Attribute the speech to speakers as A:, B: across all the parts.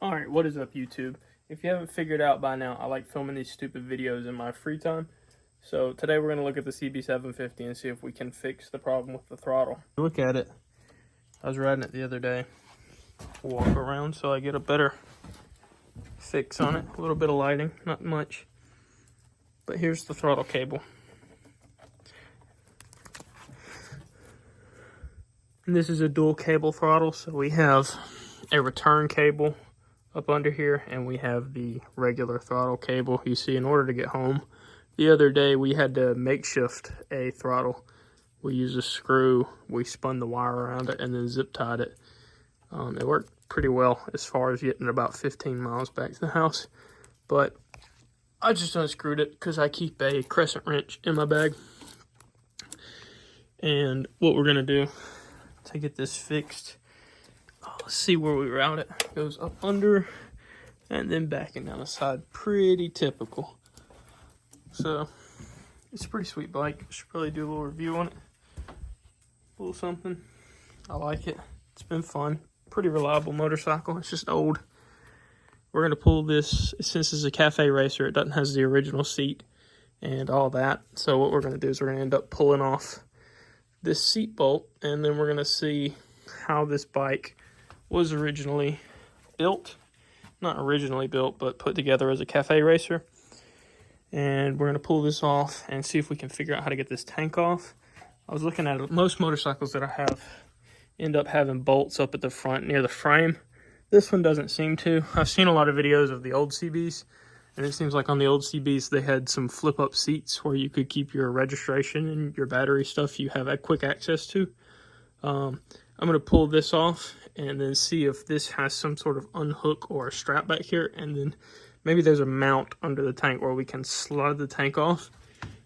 A: Alright, what is up YouTube? If you haven't figured out by now, I like filming these stupid videos in my free time. So today we're going to look at the Cb750 and see if we can fix the problem with the throttle. Look at it. I was riding it the other day. Walk around so I get a better fix on it. A little bit of lighting, not much. But here's the throttle cable. And this is a dual cable throttle, so we have a return cable up under here, and we have the regular throttle cable. You see, in order to get home, the other day we had to makeshift a throttle. We used a screw, we spun the wire around it, and then zip tied it. It worked pretty well as far as getting about 15 miles back to the house, but I just unscrewed it because I keep a crescent wrench in my bag. And what we're gonna do to get this fixed, let's see where we route it. It goes up under and then back and down the side. Pretty typical. So it's a pretty sweet bike. Should probably do a little review on it. A little something. I like it. It's been fun. Pretty reliable motorcycle. It's just old. We're gonna pull this, since it's a cafe racer, it doesn't have the original seat and all that. So what we're gonna do is we're gonna end up pulling off this seat bolt, and then we're gonna see how this bike was originally built. Not originally built, but put together as a cafe racer. And we're gonna pull this off and see if we can figure out how to get this tank off. I was looking at it. Most motorcycles that I have end up having bolts up at the front near the frame. This one doesn't seem to. I've seen a lot of videos of the old CBs, and it seems like on the old CBs they had some flip-up seats where you could keep your registration and your battery stuff you have quick access to. I'm going to pull this off and then see if this has some sort of unhook or a strap back here, and then maybe there's a mount under the tank where we can slide the tank off,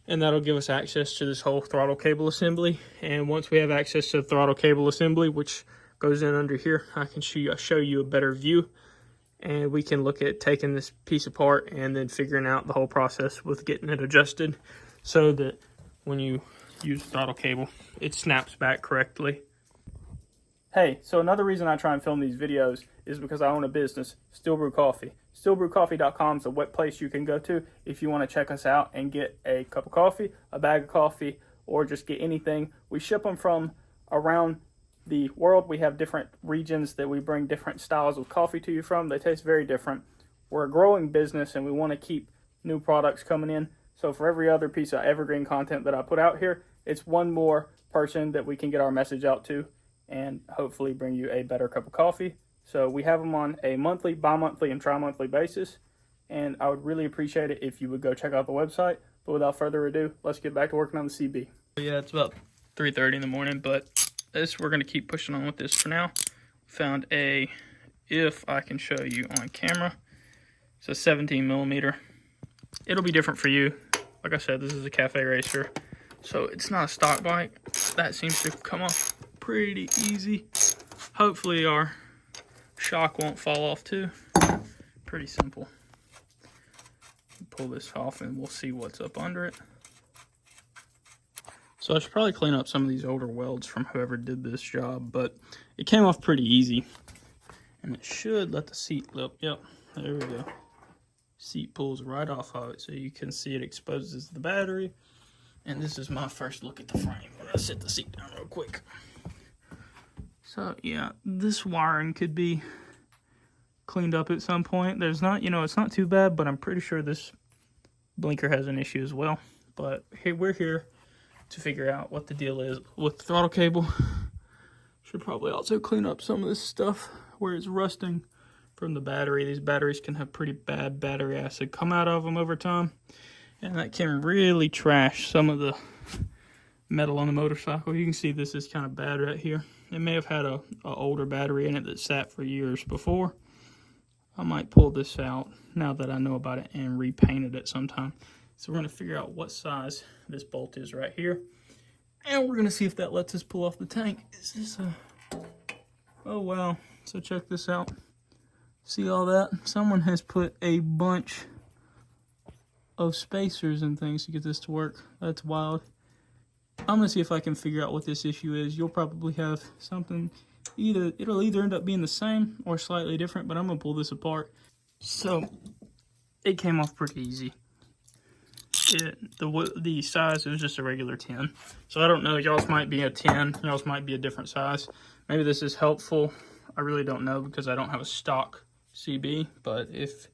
A: and that'll give us access to this whole throttle cable assembly. And once we have access to the throttle cable assembly, which goes in under here, I can show you a better view, and we can look at taking this piece apart and then figuring out the whole process with getting it adjusted so that when you use the throttle cable, it snaps back correctly. Hey, so another reason I try and film these videos is because I own a business, Still Brew Coffee. StillBrewCoffee.com is a web place you can go to if you want to check us out and get a cup of coffee, a bag of coffee, or just get anything. We ship them from around the world. We have different regions that we bring different styles of coffee to you from. They taste very different. We're a growing business and we want to keep new products coming in. So for every other piece of evergreen content that I put out here, it's one more person that we can get our message out to and hopefully bring you a better cup of coffee. So we have them on a monthly, bi-monthly, and tri-monthly basis. And I would really appreciate it if you would go check out the website. But without further ado, let's get back to working on the CB. Yeah, it's about 3:30 in the morning, but we're going to keep pushing on with this for now. Found if I can show you on camera, it's a 17 millimeter. It'll be different for you. Like I said, this is a cafe racer, so it's not a stock bike. That seems to come off pretty easy. Hopefully our shock won't fall off too. Pretty simple. Pull this off and we'll see what's up under it. So I should probably clean up some of these older welds from whoever did this job, but it came off pretty easy. And it should let the seat lift. Yep, there we go. Seat pulls right off of it, so you can see it exposes the battery. And this is my first look at the frame. I'll set the seat down real quick. So yeah, this wiring could be cleaned up at some point. There's not, it's not too bad, but I'm pretty sure this blinker has an issue as well. But hey, we're here to figure out what the deal is with the throttle cable. Should probably also clean up some of this stuff where it's rusting from the battery. These batteries can have pretty bad battery acid come out of them over time, and that can really trash some of the metal on the motorcycle. You can see this is kind of bad right here. It may have had a older battery in it that sat for years before. I might pull this out now that I know about it and repaint it sometime. So we're going to figure out what size this bolt is right here. And we're going to see if that lets us pull off the tank. Is this oh wow. So check this out. See all that? Someone has put a bunch of spacers and things to get this to work. That's wild. I'm going to see if I can figure out what this issue is. You'll probably have something it'll either end up being the same or slightly different, but I'm gonna pull this apart. So it came off pretty easy. The size is just a regular 10. So I don't know, y'all's might be a 10, y'all's might be a different size. Maybe this is helpful. I really don't know because I don't have a stock CB, but if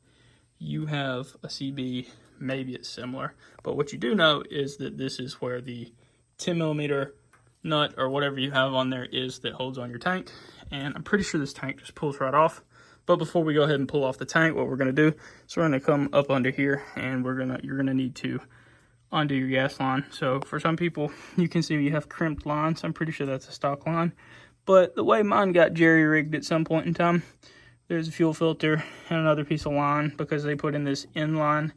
A: you have a CB, maybe it's similar. But what you do know is that this is where the 10mm nut or whatever you have on there is that holds on your tank. And I'm pretty sure this tank just pulls right off. But before we go ahead and pull off the tank, what we're going to do is we're going to come up under here, and you're going to need to undo your gas line. So for some people, you can see you have crimped lines. I'm pretty sure that's a stock line. But the way mine got jerry-rigged at some point in time, there's a fuel filter and another piece of line because they put in this inline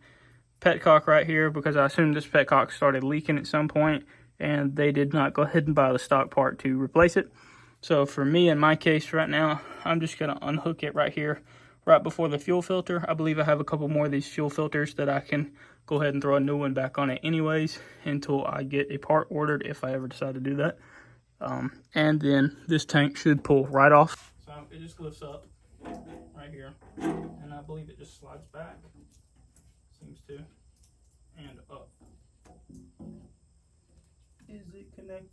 A: petcock right here because I assume this petcock started leaking at some point, and they did not go ahead and buy the stock part to replace it. So for me, in my case right now, I'm just going to unhook it right here, right before the fuel filter. I believe I have a couple more of these fuel filters that I can go ahead and throw a new one back on it anyways until I get a part ordered, if I ever decide to do that. And then this tank should pull right off. So it just lifts up right here, and I believe it just slides back, seems to, and up. Is it connected?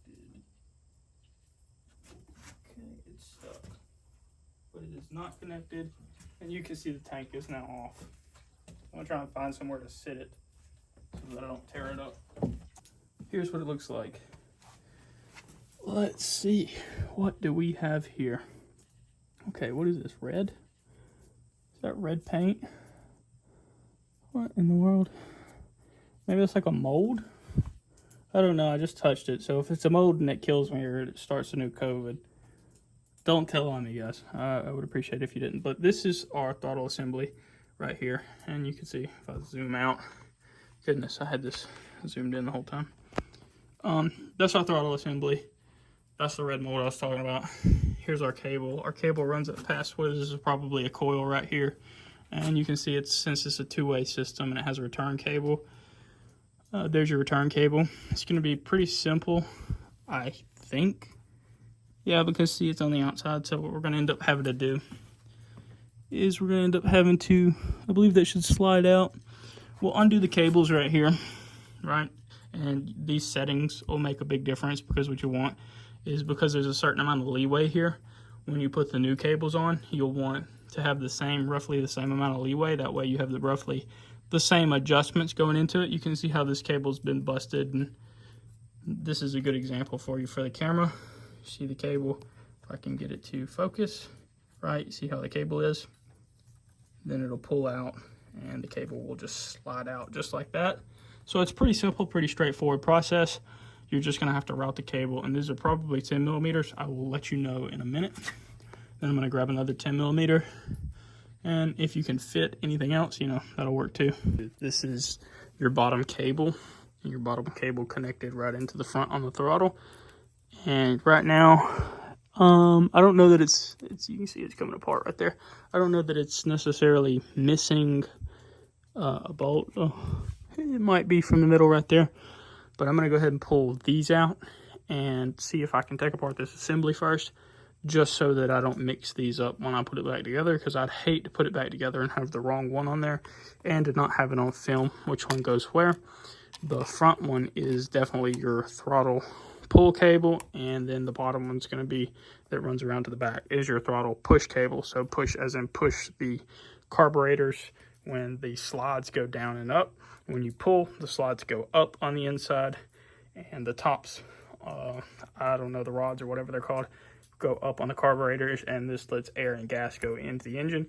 A: It's stuck, but it is not connected, and you can see the tank is now off. I'm gonna try and find somewhere to sit it so that I don't tear it up. Here's what it looks like. Let's see, what do we have here? Okay, what is this, red? Is that red paint? What in the world? Maybe it's like a mold? I don't know, I just touched it, so if it's a mold and it kills me or it starts a new COVID, don't tell on me, guys. I would appreciate it if you didn't. But this is our throttle assembly right here. And you can see if I zoom out. Goodness, I had this zoomed in the whole time. That's our throttle assembly. That's the red mold I was talking about. Here's our cable. Our cable runs at past what is probably a coil right here. And you can see since it's a two-way system and it has a return cable. There's your return cable. It's going to be pretty simple, I think. Yeah, because see, it's on the outside, so what we're going to end up having to do is we're going to end up having to, I believe that should slide out. We'll undo the cables right here, right? And these settings will make a big difference because what you want is, because there's a certain amount of leeway here, when you put the new cables on, you'll want to have roughly the same amount of leeway. That way you have roughly the same adjustments going into it. You can see how this cable's been busted, and this is a good example for you for the camera. See the cable, if I can get it to focus, right? See how the cable is? Then it'll pull out and the cable will just slide out just like that. So it's pretty simple, pretty straightforward process. You're just gonna have to route the cable, and these are probably 10mm. I will let you know in a minute. Then I'm gonna grab another 10mm. And if you can fit anything else, you know, that'll work too. This is your bottom cable. Your bottom cable connected right into the front on the throttle. And right now, I don't know that it's you can see it's coming apart right there. I don't know that it's necessarily missing a bolt. Oh, it might be from the middle right there. But I'm going to go ahead and pull these out and see if I can take apart this assembly first, just so that I don't mix these up when I put it back together, because I'd hate to put it back together and have the wrong one on there and to not have it on film which one goes where. The front one is definitely your throttle pull cable, and then the bottom one's going to be that runs around to the back is your throttle push cable. So push as in push the carburetors when the slides go down and up. When you pull, the slides go up on the inside, and the tops, I don't know, the rods or whatever they're called, go up on the carburetors, and this lets air and gas go into the engine.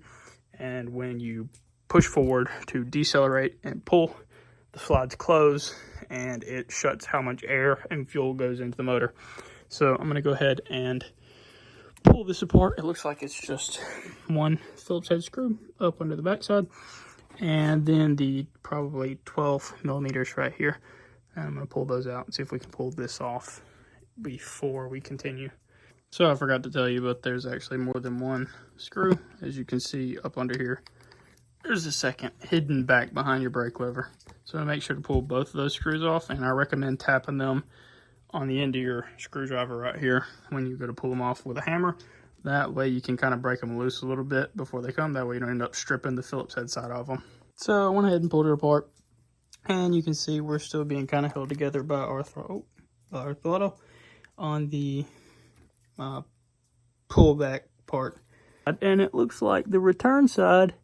A: And when you push forward to decelerate and pull, the slides close, and it shuts how much air and fuel goes into the motor. So I'm going to go ahead and pull this apart. It looks like it's just one Phillips head screw up under the backside, and then the probably 12mm right here. And I'm going to pull those out and see if we can pull this off before we continue. So I forgot to tell you, but there's actually more than one screw. As you can see up under here, there's a second hidden back behind your brake lever. So make sure to pull both of those screws off, and I recommend tapping them on the end of your screwdriver right here when you go to pull them off with a hammer. That way you can kind of break them loose a little bit before they come. That way you don't end up stripping the Phillips head side off them. So I went ahead and pulled it apart. And you can see we're still being kind of held together by our throttle on the pullback part. And it looks like the return side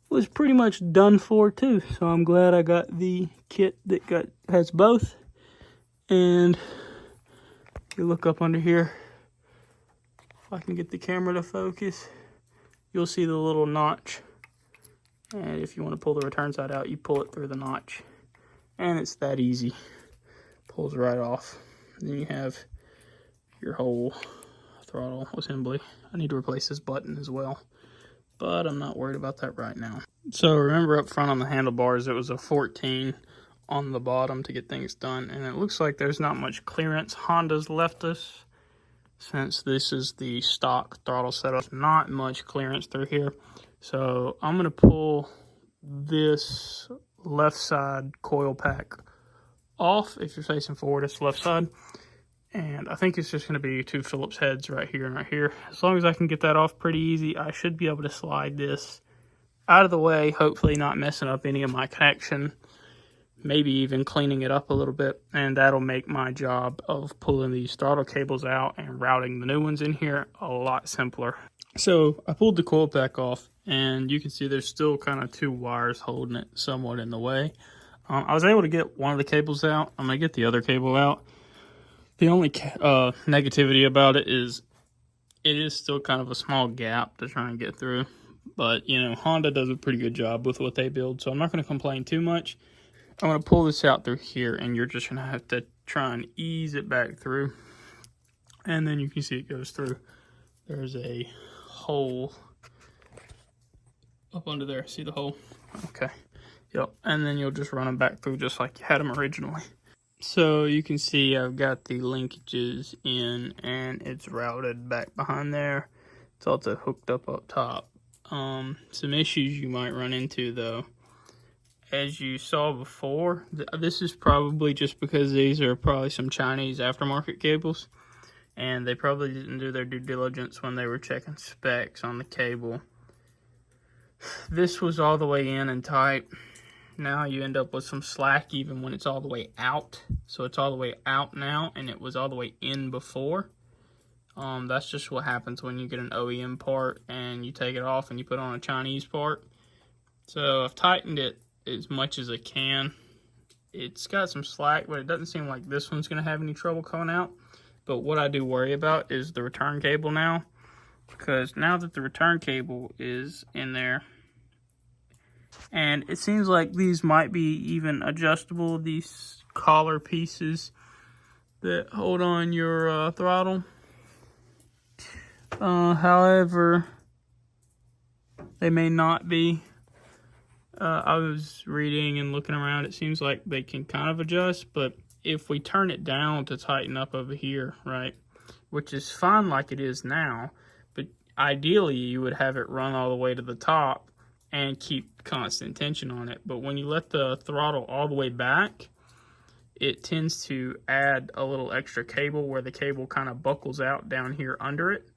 A: was pretty much done for too. So I'm glad I got the kit that has both. And if you look up under here, if I can get the camera to focus, you'll see the little notch. And if you want to pull the return side out, you pull it through the notch. And it's that easy. Pulls right off. Then you have your whole throttle assembly. I need to replace this button as well, but I'm not worried about that right now. So remember up front on the handlebars, it was a 14 on the bottom to get things done. And it looks like there's not much clearance Honda's left us. Since this is the stock throttle setup, not much clearance through here. So I'm going to pull this left side coil pack off. If you're facing forward, it's left side. And I think it's just going to be 2 Phillips heads right here and right here. As long as I can get that off pretty easy, I should be able to slide this out of the way, hopefully not messing up any of my connection, maybe even cleaning it up a little bit, and that'll make my job of pulling these throttle cables out and routing the new ones in here a lot simpler. So I pulled the coil pack off, and you can see there's still kind of 2 wires holding it somewhat in the way. I was able to get one of the cables out. I'm going to get the other cable out. The only negativity about it is still kind of a small gap to try and get through. But, you know, Honda does a pretty good job with what they build, so I'm not going to complain too much. I'm going to pull this out through here, and you're just going to have to try and ease it back through. And then you can see it goes through. There's a hole up under there. See the hole? Okay. Yep. And then you'll just run them back through just like you had them originally. So you can see I've got the linkages in, and it's routed back behind there. It's also hooked up top. Some issues you might run into though, as you saw before, this is probably just because these are probably some Chinese aftermarket cables, and they probably didn't do their due diligence when they were checking specs on the cable. This was all the way in and tight. Now you end up with some slack even when it's all the way out. So it's all the way out now, and it was all the way in before. That's just what happens when you get an OEM part and you take it off and you put on a Chinese part. So I've tightened it as much as I can. It's got some slack, but it doesn't seem like this one's going to have any trouble coming out. But what I do worry about is the return cable now, because now that the return cable is in there, and it seems like these might be even adjustable, these collar pieces that hold on your throttle. However, they may not be. I was reading and looking around. It seems like they can kind of adjust, but if we turn it down to tighten up over here, right, which is fine like it is now, but ideally you would have it run all the way to the top and keep constant tension on it. But when you let the throttle all the way back, it tends to add a little extra cable where the cable kind of buckles out down here under it,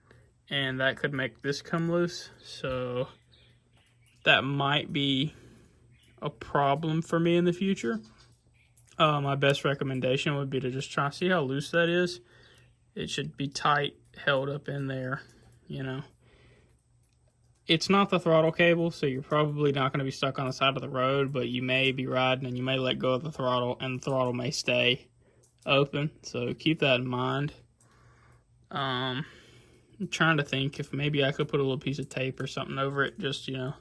A: and that could make this come loose. So that might be a problem for me in the future. My best recommendation would be to just try and see how loose that is. It should be tight, held up in there, you know. It's not the throttle cable, so you're probably not going to be stuck on the side of the road, but you may be riding and you may let go of the throttle, and the throttle may stay open. So keep that in mind. I'm trying to think if maybe I could put a little piece of tape or something over it, just, you know,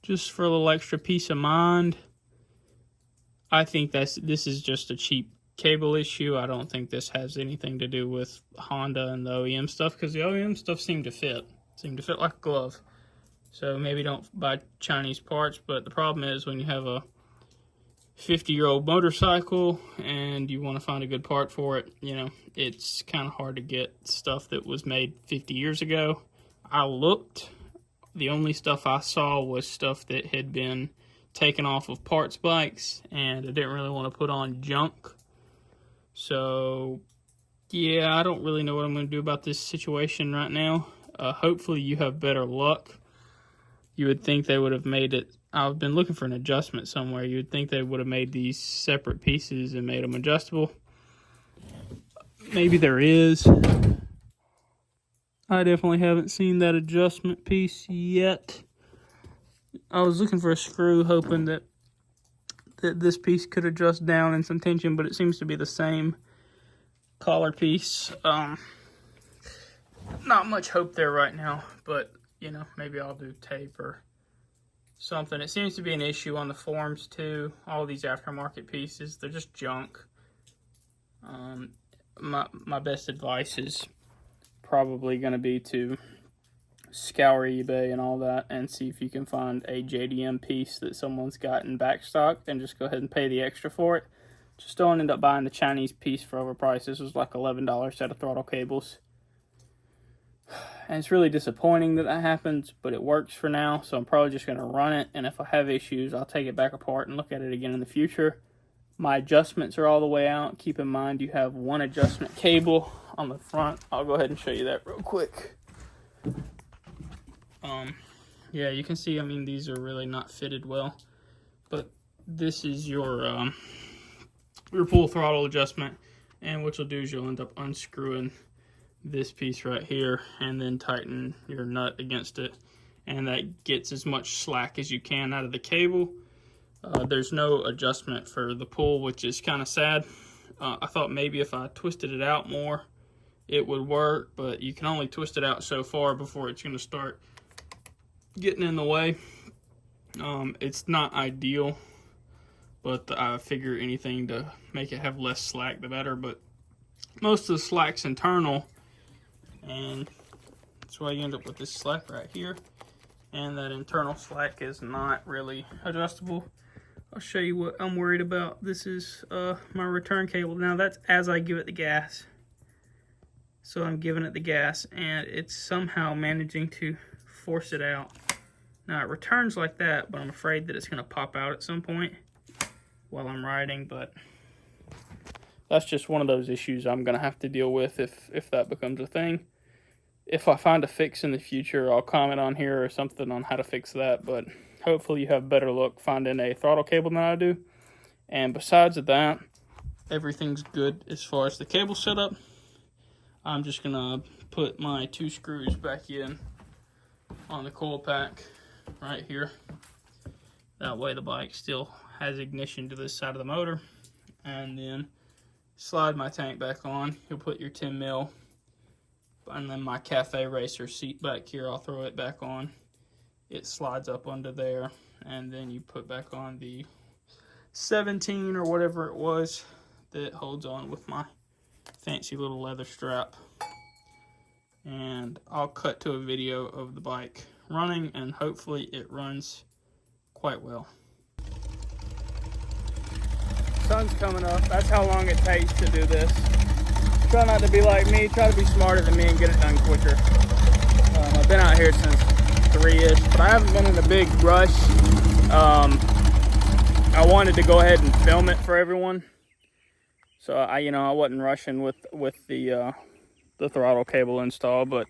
A: just for a little extra peace of mind. I think this is just a cheap cable issue. I don't think this has anything to do with Honda and the OEM stuff, because the OEM stuff seemed to fit like a glove. So maybe don't buy Chinese parts, but the problem is when you have a 50-year-old motorcycle and you want to find a good part for it, you know, it's kind of hard to get stuff that was made 50 years ago. I looked. The only stuff I saw was stuff that had been taken off of parts bikes, and I didn't really want to put on junk. So Yeah, I don't really know what I'm going to do about this situation right now. Hopefully you have better luck. You would think they would have made it. I've been looking for an adjustment somewhere. You would think they would have made these separate pieces and made them adjustable. Maybe there is. I definitely haven't seen that adjustment piece yet. I was looking for a screw, hoping that this piece could adjust down in some tension, but it seems to be the same collar piece. Not much hope there right now, but you know, maybe I'll do tape or something. It seems to be an issue on the forms too. All these aftermarket pieces, they're just junk. My best advice is probably going to be to scour eBay and all that and see if you can find a JDM piece that someone's got in back stock and just go ahead and pay the extra for it. Just don't end up buying the Chinese piece for overpriced. This was like $11 set of throttle cables. And it's really disappointing that that happens, but it works for now, so I'm probably just going to run it, and if I have issues, I'll take it back apart and look at it again in the future. My adjustments are all the way out. Keep in mind you have one adjustment cable on the front. I'll go ahead and show you that real quick. Yeah, you can see, I mean, these are really not fitted well, but this is your full throttle adjustment, and what you'll do is you'll end up unscrewing this piece right here and then tighten your nut against it, and that gets as much slack as you can out of the cable. There's no adjustment for the pull, which is kind of sad. I thought maybe if I twisted it out more it would work, but you can only twist it out so far before it's going to start getting in the way. It's not ideal, but I figure anything to make it have less slack the better. But most of the slack's internal, and that's why you end up with this slack right here, and that internal slack is not really adjustable. I'll show you what I'm worried about. This is my return cable. Now that's as I give it the gas. So I'm giving it the gas, and it's somehow managing to force it out. Now it returns like that, but I'm afraid that it's going to pop out at some point while I'm riding. But that's just one of those issues I'm going to have to deal with if that becomes a thing. If I find a fix in the future, I'll comment on here or something on how to fix that. But hopefully you have better luck finding a throttle cable than I do. And besides that, everything's good as far as the cable setup. I'm just going to put my 2 screws back in on the coil pack right here. That way the bike still has ignition to this side of the motor. And then slide my tank back on. You'll put your 10 mil. And then my Cafe Racer seat back here, I'll throw it back on. It slides up under there. And then you put back on the 17 or whatever it was that holds on with my fancy little leather strap. And I'll cut to a video of the bike running, and hopefully it runs quite well. Sun's coming up. That's how long it takes to do this. Try not to be like me. Try to be smarter than me and get it done quicker. I've been out here since 3-ish, but I haven't been in a big rush. I wanted to go ahead and film it for everyone. So I wasn't rushing with the throttle cable install, but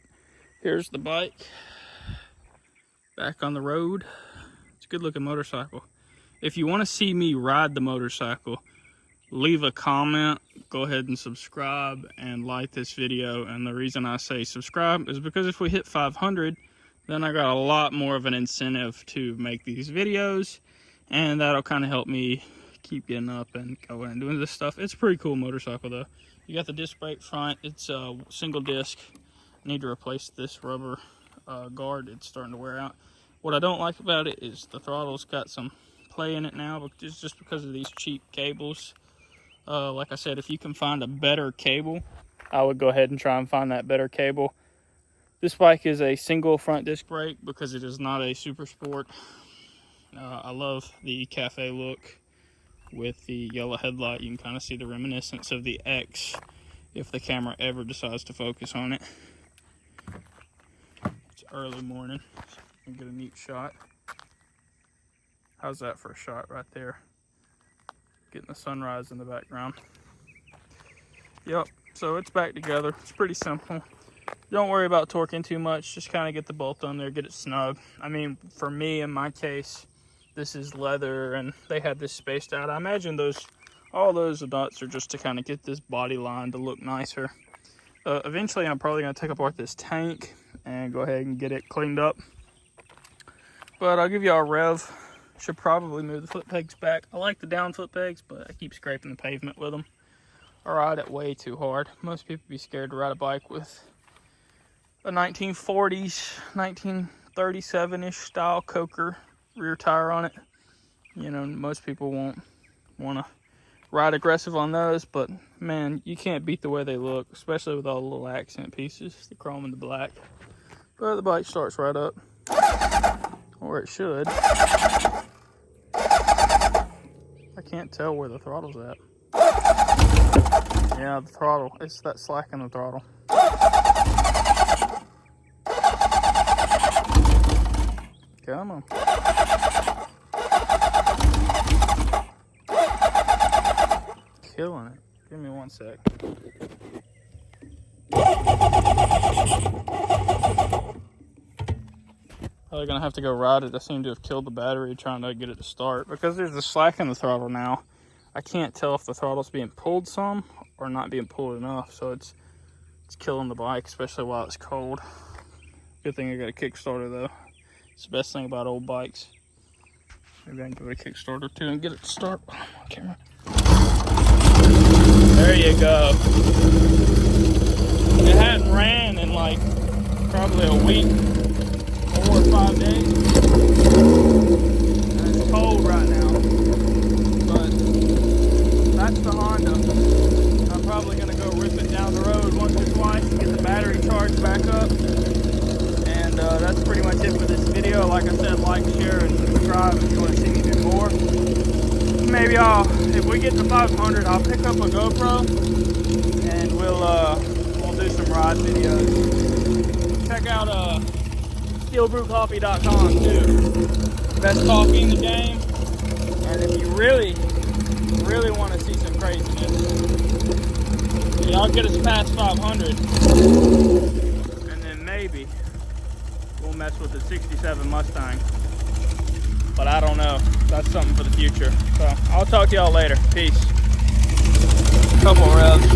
A: here's the bike back on the road. It's a good looking motorcycle. If you want to see me ride the motorcycle, leave a comment, go ahead and subscribe and like this video. And the reason I say subscribe is because if we hit 500, then I got a lot more of an incentive to make these videos, and that'll kind of help me keep getting up and going and doing this stuff. It's a pretty cool motorcycle though. You got the disc brake front. It's a single disc. I need to replace this rubber guard. It's starting to wear out. What I don't like about it is the throttle's got some play in it now, but it's just because of these cheap cables. Like I said, if you can find a better cable, I would go ahead and try and find that better cable. This bike is a single front disc brake because it is not a super sport. I love the Cafe look with the yellow headlight. You can kind of see the reminiscence of the X if the camera ever decides to focus on it. It's early morning, so you can get a neat shot. How's that for a shot right there? Getting the sunrise in the background. Yep, So it's back together. It's pretty simple. Don't worry about torquing too much. Just kind of get the bolt on there, get it snug. I mean, for me, in my case, this is leather and they had this spaced out. I imagine all those nuts are just to kind of get this body line to look nicer. Eventually, I'm probably going to take apart this tank and go ahead and get it cleaned up. But I'll give you a rev. Should probably move the foot pegs back. I like the down foot pegs, but I keep scraping the pavement with them. I ride it way too hard. Most people be scared to ride a bike with a 1940s, 1937-ish style Coker rear tire on it. You know, most people won't want to ride aggressive on those, but man, you can't beat the way they look, especially with all the little accent pieces, the chrome and the black. But the bike starts right up, or it should. I can't tell where the throttle's at. Yeah, the throttle, it's that slack in the throttle. Come on. Killing it. Give me 1 sec. Probably gonna have to go ride it. I seem to have killed the battery trying to get it to start because there's a slack in the throttle now. I can't tell if the throttle's being pulled some or not being pulled enough, so it's killing the bike, especially while it's cold. Good thing I got a Kickstarter though. It's the best thing about old bikes. Maybe I can give it a Kickstarter too and get it to start. Oh, on camera. There you go. It hadn't ran in like probably a week, 4 or 5 days. And it's cold right now. But that's the Honda. I'm probably gonna go rip it down the road once or twice to get the battery charged back up. And that's pretty much it for this video. Like I said, like, share, and subscribe if you want to see me do more. Maybe if we get to 500, I'll pick up a GoPro and we'll do some ride videos. Check out steelbrewcoffee.com too. Best coffee in the game. And if you really want to see some craziness, y'all get us past 500, and then maybe we'll mess with the 67 Mustang. But I don't know. That's something for the future. So I'll talk to y'all later. Peace. Couple revs.